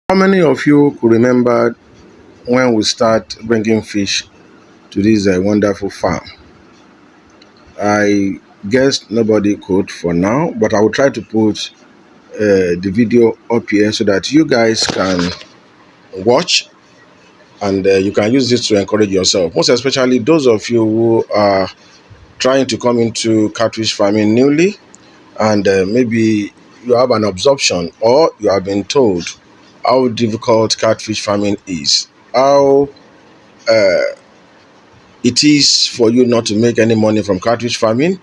How many of you could remember when we start bringing fish to this wonderful farm? I guess nobody could for now, but I will try to put the video up here so that you guys can watch and you can use this to encourage yourself. Most especially those of you who are trying to come into catfish farming newly and maybe you have an absorption or you have been told how difficult catfish farming is, how it is for you not to make any money from catfish farming,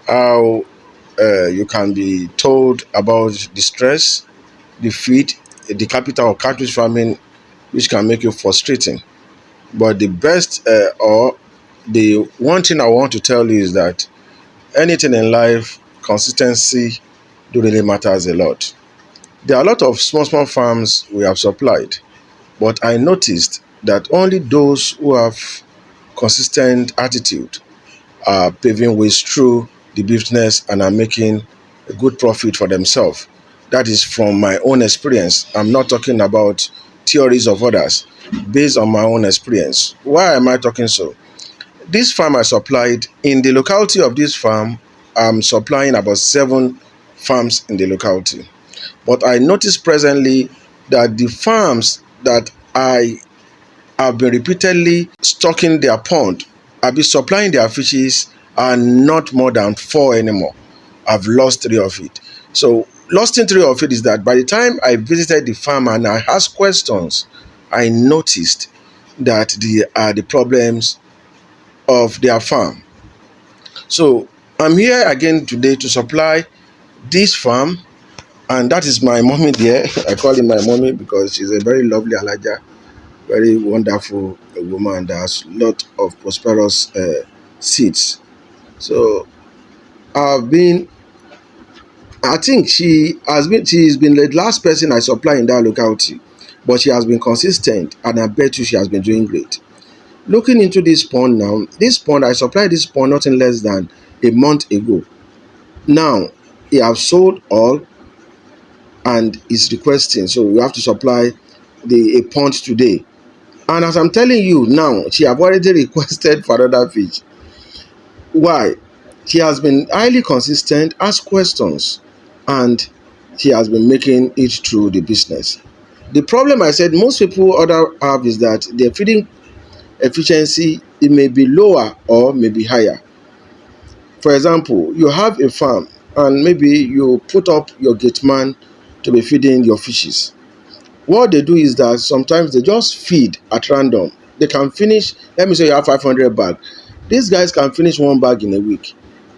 how you can be told about the stress, the feed, the capital of catfish farming, which can make you frustrating. But the best, or the one thing I want to tell you is that anything in life, consistency do really matters a lot. There are a lot of small farms we have supplied, but I noticed that only those who have consistent attitude are paving ways through the business and are making a good profit for themselves. That is from my own experience. I'm not talking about theories of others, based on my own experience. Why am I talking so? This farm I supplied, in the locality of this farm, I'm supplying about 7 farms in the locality. But I noticed presently that the farms that I have been repeatedly stocking their pond, I've been supplying their fishes, are not more than 4 anymore. I've lost 3 of it. So losing 3 of it is that by the time I visited the farm and I asked questions, I noticed that the problems of their farm. So I'm here again today to supply this farm, and that is my mommy there. I call her my mommy because she's a very lovely Alaja, very wonderful woman that has a lot of prosperous seeds. So I've been, I think she's been the last person I supply in that locality, but she has been consistent, and I bet you she has been doing great. Looking into this pond now, this pond, I supplied this pond nothing less than a month ago. Now, he have sold all and is requesting, so we have to supply a pond today. And as I'm telling you now, she have already requested for another fish. Why? She has been highly consistent, asked questions, and she has been making it through the business. The problem I said most people other have is that their feeding efficiency, it may be lower or may be higher. For example, you have a farm and maybe you put up your gate man to be feeding your fishes. What they do is that sometimes they just feed at random. They can finish, let me say you have 500 bag. These guys can finish 1 bag in a week.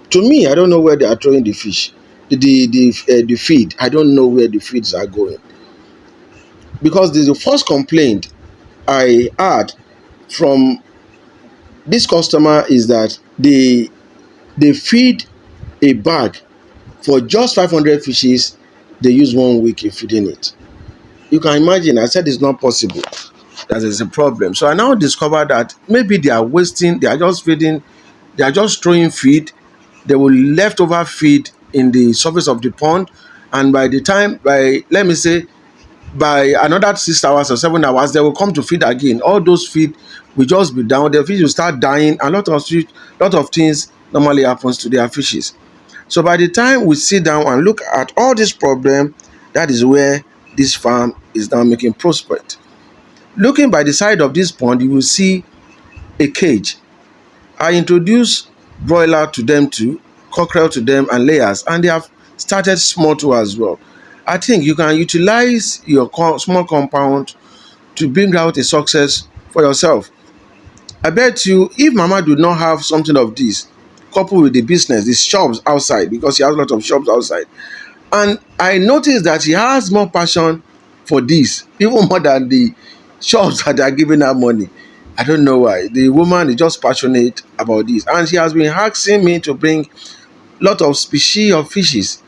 To me, I don't know where they are throwing the fish, the feed. I don't know where the feeds are going, because the first complaint I had from this customer is that they feed a bag for just 500 fishes. They use 1 week in feeding it. You can imagine. I said it's not possible. That is a problem. So I now discover that maybe they are wasting. They are just feeding. They are just throwing feed. They will leftover feed in the surface of the pond, and by the time, by let me say, by another 6 hours or 7 hours, they will come to feed again. All those feed will just be down. The fish will start dying. A lot of things normally happens to their fishes. So by the time we sit down and look at all this problem, that is where this farm is now making prospect. Looking by the side of this pond, you will see a cage. I introduced broiler to them too, cockerel to them, and layers, and they have started small too as well. I think you can utilize your small compound to bring out a success for yourself. I bet you, if Mama do not have something of this, coupled with the business, the shops outside, because she has a lot of shops outside, and I noticed that she has more passion for this, even more than the shops that are giving her money. I don't know why. The woman is just passionate about this, and she has been asking me to bring lot of species of fishes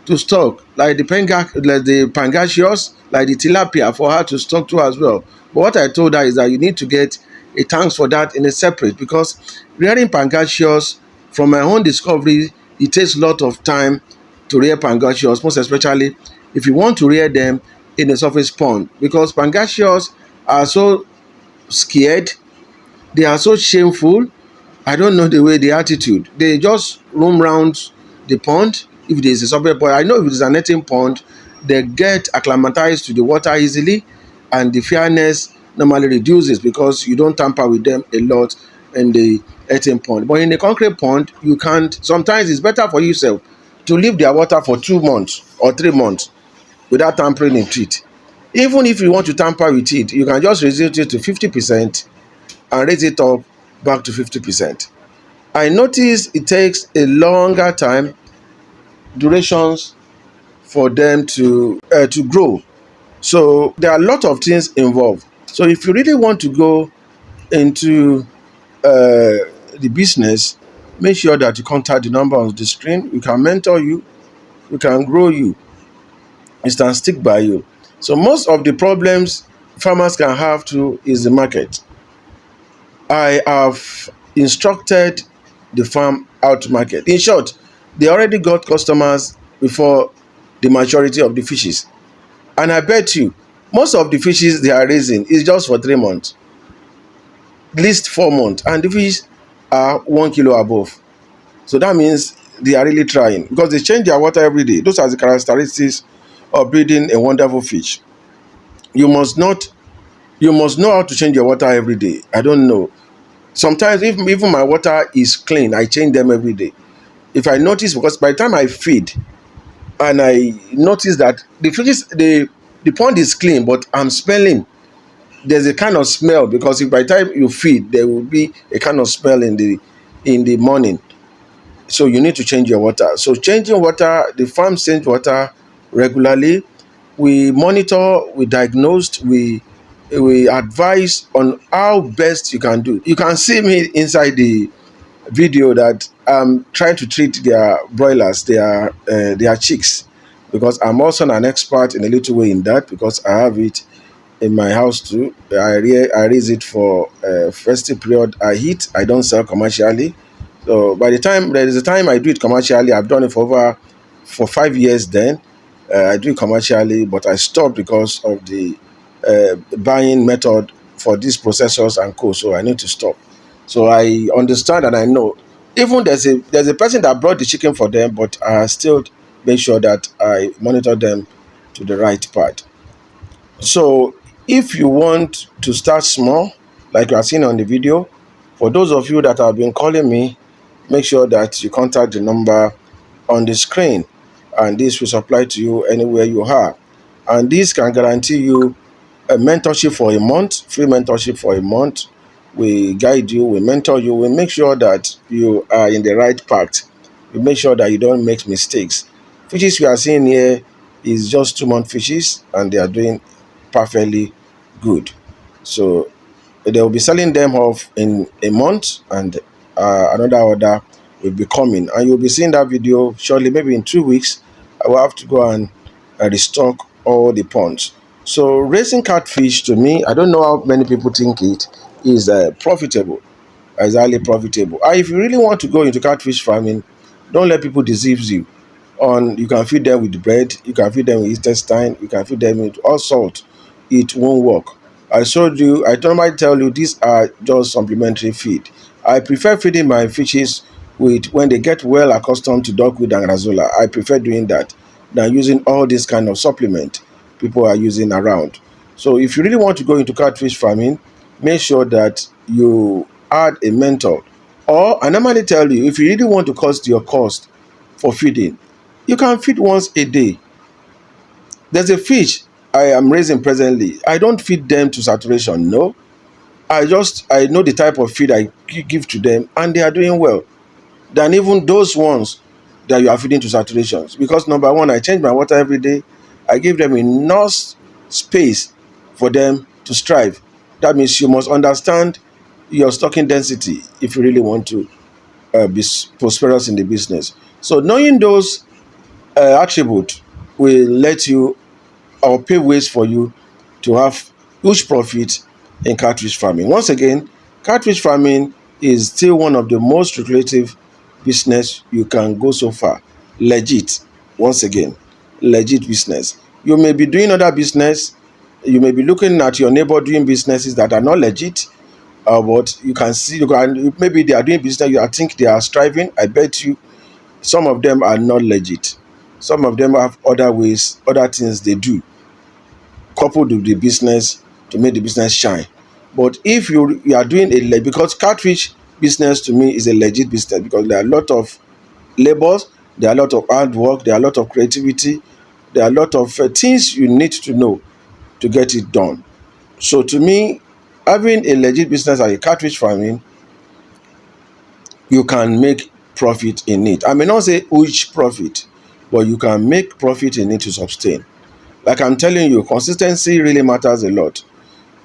to stock, like like the pangasius, like the tilapia, for her to stock too as well. But what I told her is that you need to get a tank for that in a separate, because rearing pangasius, from my own discovery, it takes a lot of time to rear pangasius, most especially if you want to rear them in a surface pond because pangasius are so scared, they are so shameful. I don't know the way the attitude. They just roam around the pond. If there is a surface pond, I know if it is a netting pond, they get acclimatized to the water easily, and the fairness normally reduces because you don't tamper with them a lot in the netting pond. But in the concrete pond, you can't. Sometimes it's better for yourself to leave their water for 2 months or 3 months without tampering into it. Even if you want to tamper with it, you can just reduce it to 50% and raise it up back to 50%. I notice it takes a longer time durations for them to grow. So there are a lot of things involved. So if you really want to go into the business, make sure that you contact the number on the screen. We can mentor you, we can grow you, we can stick by you. So most of the problems farmers can have to is the market. I have instructed the farm how to market. In short, they already got customers before the majority of the fishes. And I bet you, most of the fishes they are raising is just for 3 months, at least 4 months, and the fish are 1 kilo above. So that means they are really trying because they change their water every day. Those are the characteristics of breeding a wonderful fish. You must not, you must know how to change your water every day. I don't know. Sometimes if even my water is clean, I change them every day. If I notice, because by the time I feed and I notice that the fishes, the pond is clean, but I'm smelling. There's a kind of smell because if by the time you feed, there will be a kind of smell in the morning. So you need to change your water. So changing water, the farm change water regularly. We monitor, we diagnosed, we advise on how best you can do. You can see me inside the video that I'm trying to treat their broilers, their chicks, because I'm also an expert in a little way in that because I have it in my house too. I raise it for festive period. I eat. I don't sell commercially. So by the time there is a time I do it commercially, I've done it for 5 years. Then I do it commercially, but I stopped because of the buying method for these processors and co. So I need to stop. So I understand and I know. Even there's a person that brought the chicken for them, but I still make sure that I monitor them to the right part. So if you want to start small, like you are seeing on the video, for those of you that have been calling me, make sure that you contact the number on the screen, and this will supply to you anywhere you are. And this can guarantee you a mentorship for a month, free mentorship for a month. We guide you, we mentor you, we make sure that you are in the right path. We make sure that you don't make mistakes. Fishes we are seeing here is just 2 month fishes, and they are doing perfectly good. So they will be selling them off in a month, and another order will be coming. And you'll be seeing that video shortly, maybe in 2 weeks. I will have to go and restock all the ponds. So raising catfish to me, I don't know how many people think it is profitable, is highly profitable. And if you really want to go into catfish farming, don't let people deceive you. On you can feed them with bread, you can feed them with intestine, you can feed them with all salt. It won't work. I showed you. I normally tell you these are just supplementary feed. I prefer feeding my fishes with when they get well accustomed to duckweed and razola. I prefer doing that than using all this kind of supplement people are using around. So if you really want to go into catfish farming, make sure that you add a mentor. Or I normally tell you, if you really want to cost your cost for feeding, you can feed once a day. There's a fish I am raising presently. I don't feed them to saturation. No, I know the type of feed I give to them, and they are doing well than even those ones that you are feeding to saturations. Because number one, I change my water every day. I give them enough space for them to strive. That means you must understand your stocking density if you really want to be prosperous in the business. So knowing those attributes will let you or pave ways for you to have huge profit in catfish farming. Once again, catfish farming is still one of the most lucrative business you can go so far. Legit, once again, legit business. You may be doing other business. You may be looking at your neighbor doing businesses that are not legit, but you can see, maybe they are doing business. I think they are striving. I bet you some of them are not legit. Some of them have other ways, other things they do, coupled with the business to make the business shine. But if you are doing because catfish business to me is a legit business, because there are a lot of labors, there are a lot of hard work, there are a lot of creativity, there are a lot of things you need to know to get it done. So to me, having a legit business like a catfish farming, you can make profit in it. I may not say huge profit, but you can make profit in it to sustain. Like I'm telling you, consistency really matters a lot.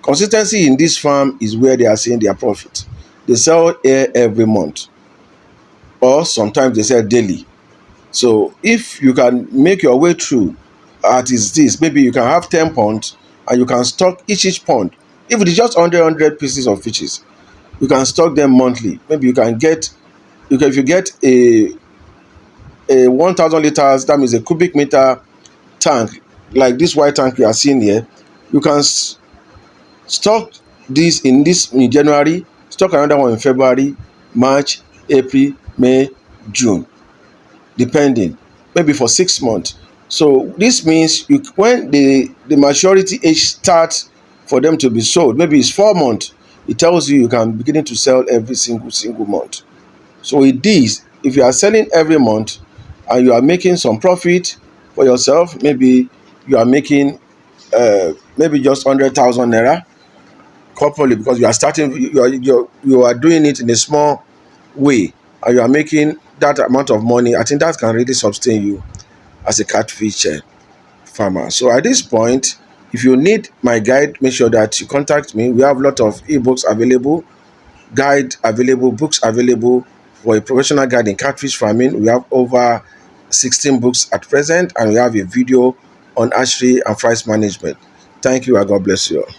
Consistency in this farm is where they are seeing their profit. They sell air every month, or sometimes they sell daily. So if you can make your way through at is this, maybe you can have 10 ponds and you can stock each pond. If it is just 100 pieces of fishes, you can stock them monthly. Maybe if you get a 1,000 liters, that means a cubic meter tank, like this white tank you are seeing here, you can stock this in January, stock another one in February, March, April, May, June, depending, maybe for 6 months. So this means when the maturity age starts for them to be sold, maybe it's 4 months, it tells you can beginning to sell every single month. So with this, if you are selling every month and you are making some profit for yourself, maybe you are making maybe just 100,000 naira coupled, because you are starting, you are doing it in a small way, and you are making that amount of money. I think that can really sustain you as a catfish farmer. So at this point, if you need my guide, make sure that you contact me. We have a lot of ebooks available, guide available, books available for a professional guide in catfish farming. We have over 16 books at present, and we have a video on hatchery and price management. Thank you, and God bless you all.